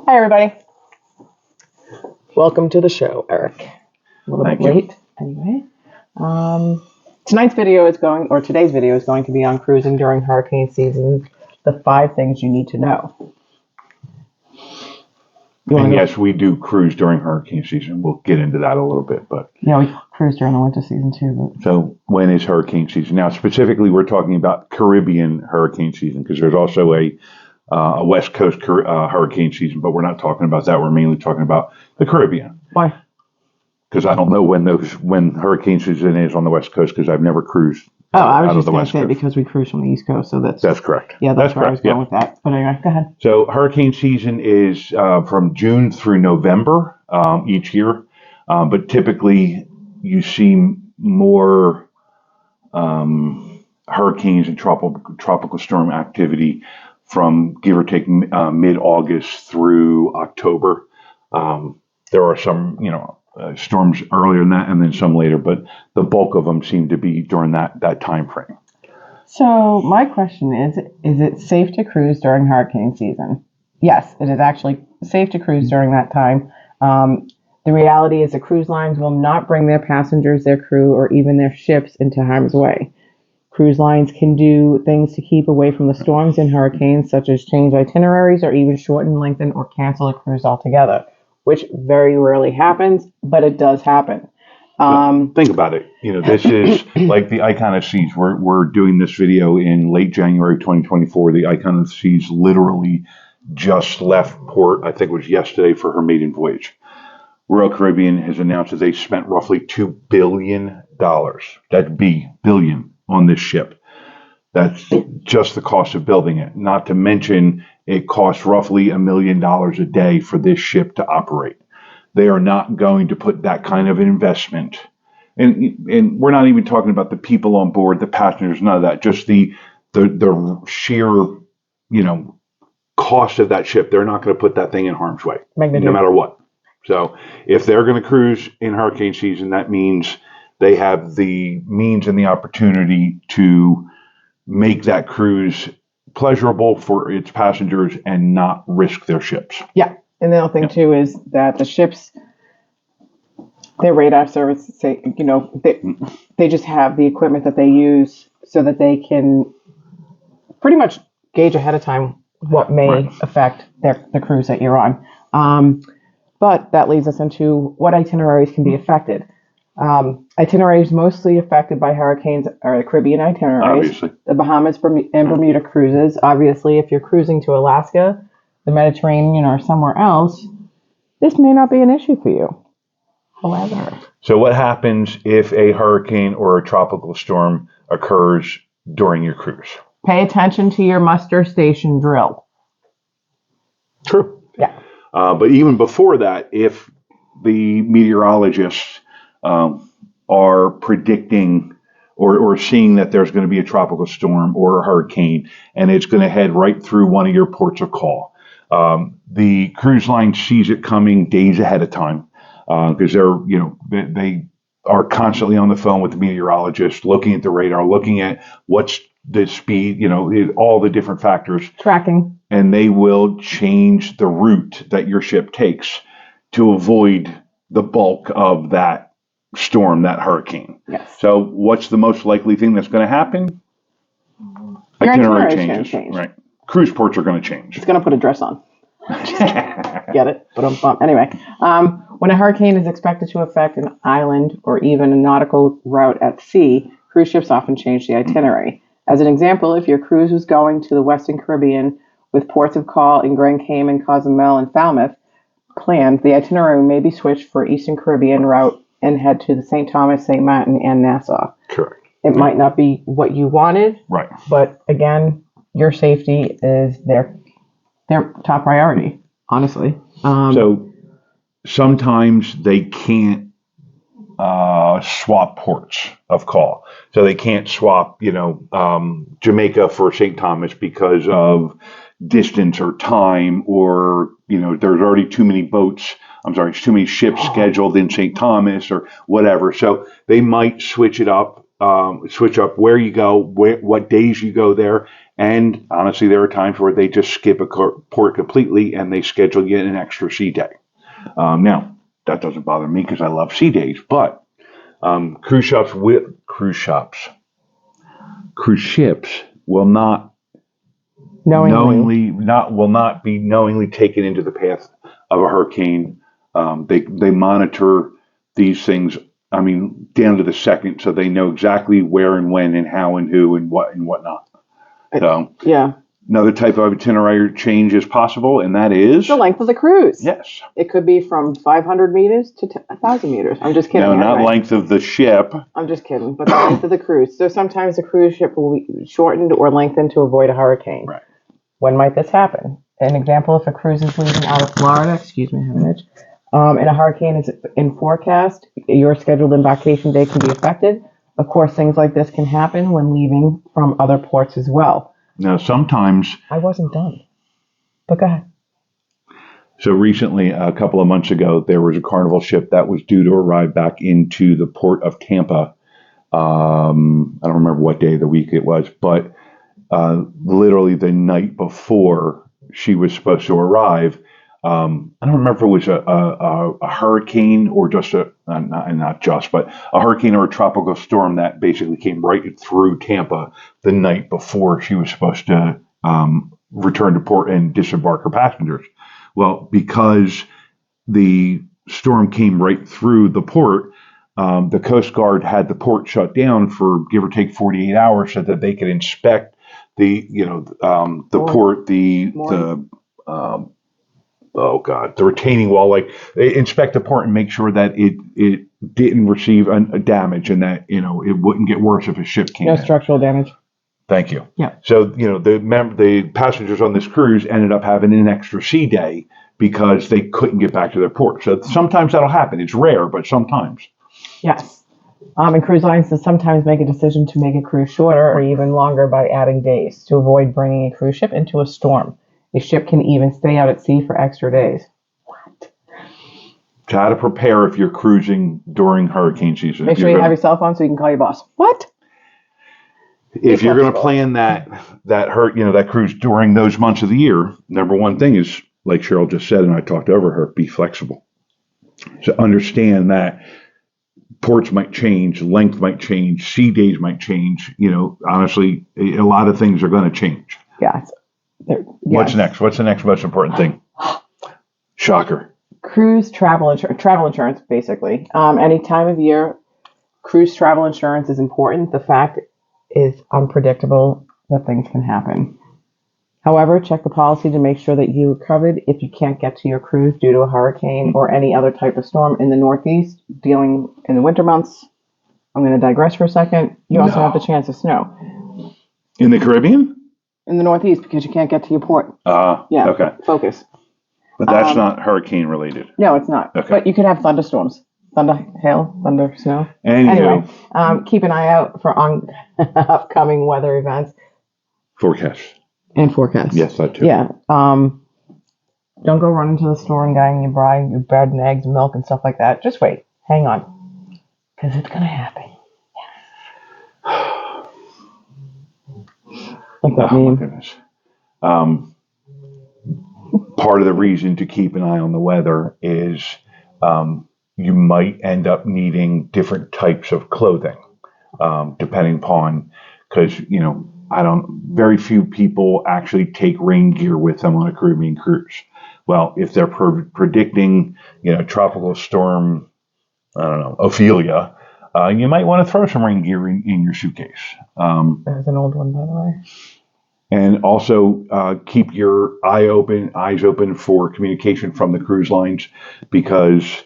Hi, everybody. Welcome to the show, Eric. A little bit late, anyway. Today's video is going to be on cruising during hurricane season. The 5 things you need to know. And yes, we do cruise during hurricane season. We'll get into that a little bit, but yeah, we cruise during the winter season too. But... So when is hurricane season? Now, specifically, we're talking about Caribbean hurricane season because there's also a West Coast hurricane season, but we're not talking about that. We're mainly talking about the Caribbean. Why? Because I don't know when hurricane season is on the West Coast because I've never cruised. I was just going to say because we cruise from the East Coast, so that's correct. Yeah, that's where correct. I was going with that. But anyway, go ahead. So hurricane season is from June through November each year, but typically you see more hurricanes and tropical storm activity from give or take mid-August through October. There are some, storms earlier than that and then some later, but the bulk of them seem to be during that time frame. So my question is it safe to cruise during hurricane season? Yes, it is actually safe to cruise during that time. The reality is the cruise lines will not bring their passengers, their crew, or even their ships into harm's way. Cruise lines can do things to keep away from the storms and hurricanes, such as change itineraries or even shorten, lengthen, or cancel a cruise altogether, which very rarely happens, but it does happen. Think about it. This is like the Icon of Seas. We're doing this video in late January 2024. The Icon of Seas literally just left port, I think it was yesterday, for her maiden voyage. Royal Caribbean has announced that they spent roughly $2 billion. That'd be billion on this ship. That's just the cost of building it. Not to mention it costs roughly $1 million a day for this ship to operate. They are not going to put that kind of investment. And we're not even talking about the people on board, the passengers, none of that. Just the sheer, cost of that ship. They're not going to put that thing in harm's way, no matter what. So if they're going to cruise in hurricane season, that means they have the means and the opportunity to make that cruise pleasurable for its passengers and not risk their ships. Yeah. And the other thing too is that the ships, their radar service, they just have the equipment that they use so that they can pretty much gauge ahead of time what may affect the cruise that you're on. But that leads us into what itineraries can be affected. Itineraries mostly affected by hurricanes are the Caribbean itineraries, obviously. The Bahamas and Bermuda cruises. Obviously, if you're cruising to Alaska, the Mediterranean, or somewhere else, this may not be an issue for you. However. So what happens if a hurricane or a tropical storm occurs during your cruise? Pay attention to your muster station drill. True. Yeah. But even before that, if the meteorologists are predicting or seeing that there's going to be a tropical storm or a hurricane and it's going to head right through one of your ports of call, the cruise line sees it coming days ahead of time because they are constantly on the phone with the meteorologist, looking at the radar, looking at what's the speed, all the different factors. Tracking. And they will change the route that your ship takes to avoid the bulk of that storm, that hurricane. Yes. So what's the most likely thing that's going to happen? Your Itinerary changes. Change. Right. Cruise ports are going to change. It's going to put a dress on. Get it? But anyway, when a hurricane is expected to affect an island or even a nautical route at sea, cruise ships often change the itinerary. As an example, if your cruise was going to the Western Caribbean with ports of call in Grand Cayman, Cozumel, and Falmouth planned, the itinerary may be switched for Eastern Caribbean route and head to the St. Thomas, St. Martin, and Nassau. Correct. It might not be what you wanted, right? But again, your safety is their top priority, honestly. So sometimes they can't swap ports of call. So they can't swap, Jamaica for St. Thomas because of distance or time, or, there's already too many ships scheduled in St. Thomas or whatever. So they might switch up where you go, what days you go there, And honestly, there are times where they just skip a port completely and they schedule you an extra sea day. Now, that doesn't bother me because I love sea days, but cruise ships will not will not be knowingly taken into the path of a hurricane. They monitor these things, I mean, down to the second, so they know exactly where and when and how and who and what and whatnot. So Yeah. another type of itinerary change is possible, and that is The length of the cruise. yes. It could be from 500 meters to 1,000 meters. I'm just kidding. No, not anyway. length of the ship. I'm just kidding. But the length of the cruise. So sometimes the cruise ship will be shortened or lengthened to avoid a hurricane. Right. When might this happen? An example, if a cruise is leaving out of Florida, excuse me, and a hurricane is in forecast, your scheduled embarkation day can be affected. Of course, things like this can happen when leaving from other ports as well. Now, sometimes. I wasn't done. But go ahead. So recently, a couple of months ago, there was a Carnival ship that was due to arrive back into the port of Tampa. I don't remember what day of the week it was, but literally the night before she was supposed to arrive, I don't remember if it was a hurricane or just not just, but a hurricane or a tropical storm that basically came right through Tampa the night before she was supposed to return to port and disembark her passengers. Well, because the storm came right through the port, the Coast Guard had the port shut down for give or take 48 hours so that they could inspect the port, the retaining wall, like they inspect the port and make sure that it didn't receive a damage and that it wouldn't get worse if a ship came No in. structural damage. Thank you. Yeah. So the passengers on this cruise ended up having an extra sea day because they couldn't get back to their port. So sometimes that'll happen. It's rare, but sometimes. Yes. And cruise lines will sometimes make a decision to make a cruise shorter or even longer by adding days to avoid bringing a cruise ship into a storm. A ship can even stay out at sea for extra days. What? So how to prepare if you're cruising during hurricane season. Make sure you have your cell phone so you can call your boss. What? If you're going to plan that cruise during those months of the year, number one thing is, like Cheryl just said, and I talked over her, be flexible. So understand that ports might change, length might change, sea days might change. Honestly, a lot of things are going to change. Yes. What's next? What's the next most important thing? Shocker. Cruise travel insurance, basically. Any time of year, cruise travel insurance is important. The fact is unpredictable that things can happen. However, check the policy to make sure that you're covered if you can't get to your cruise due to a hurricane or any other type of storm in the Northeast. Dealing in the winter months, I'm going to digress for a second. You also have the chance of snow. In the Caribbean? In the Northeast, because you can't get to your port. Yeah. Okay. Focus. But that's not hurricane related. No, it's not. Okay. But you could have thunderstorms. Thunder, hail, thunder, snow. Anyway, keep an eye out for upcoming weather events. Forecast. And forecasts. Yes, that too. Yeah. Don't go run into the store and buying your bread and eggs and milk and stuff like that. Just wait. Hang on. Because it's going to happen. Like that Oh, meme. my goodness. Part of the reason to keep an eye on the weather is you might end up needing different types of clothing, depending upon, because, very few people actually take rain gear with them on a Caribbean cruise. Well, if they're predicting, tropical storm, I don't know, Ophelia, you might want to throw some rain gear in your suitcase. There's an old one, by the way. And also keep your eyes open for communication from the cruise lines, because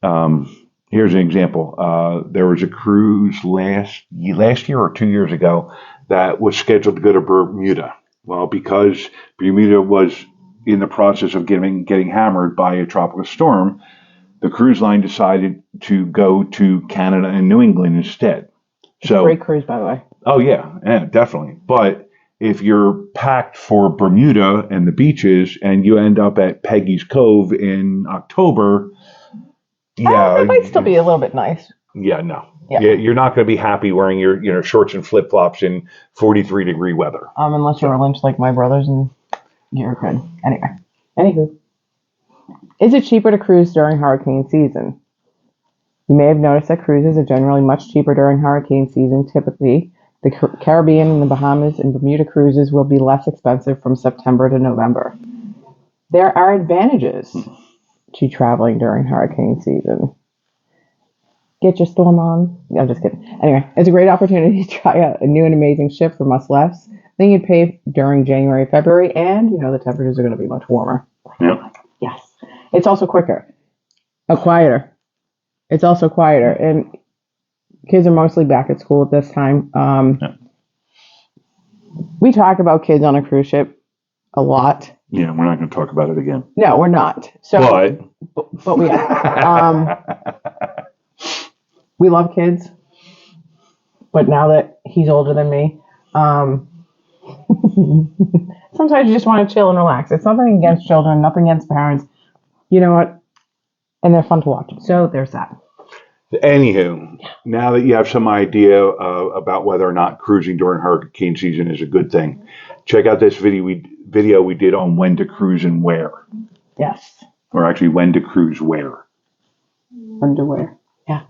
here's an example. There was a cruise last year or 2 years ago that was scheduled to go to Bermuda. Well, because Bermuda was in the process of getting hammered by a tropical storm, the cruise line decided to go to Canada and New England instead. So great cruise, by the way. Oh yeah, definitely. But if you're packed for Bermuda and the beaches and you end up at Peggy's Cove in October, It might still be a little bit nice. Yeah, no. Yeah. You're not going to be happy wearing your shorts and flip flops in 43-degree weather. Unless you're a lynch like my brothers, and you're good. Anyway, anywho, is it cheaper to cruise during hurricane season? You may have noticed that cruises are generally much cheaper during hurricane season. Typically, the Caribbean and the Bahamas and Bermuda cruises will be less expensive from September to November. There are advantages to traveling during hurricane season. Get your storm on. I'm just kidding. Anyway, it's a great opportunity to try out a new and amazing ship for much less than you'd pay during January, February, and the temperatures are going to be much warmer. Yeah. Yes. It's also quicker. Quieter. It's also quieter, and kids are mostly back at school at this time. We talk about kids on a cruise ship a lot. Yeah, we're not going to talk about it again. No, we're not. So, but we we love kids. But now that he's older than me, sometimes you just want to chill and relax. It's nothing against children, nothing against parents. You know what? And they're fun to watch. So there's that. Anywho, now that you have some idea about whether or not cruising during hurricane season is a good thing, check out this video we did on when to cruise and where. Yes. Or actually, when to cruise where. Underwear. Yeah.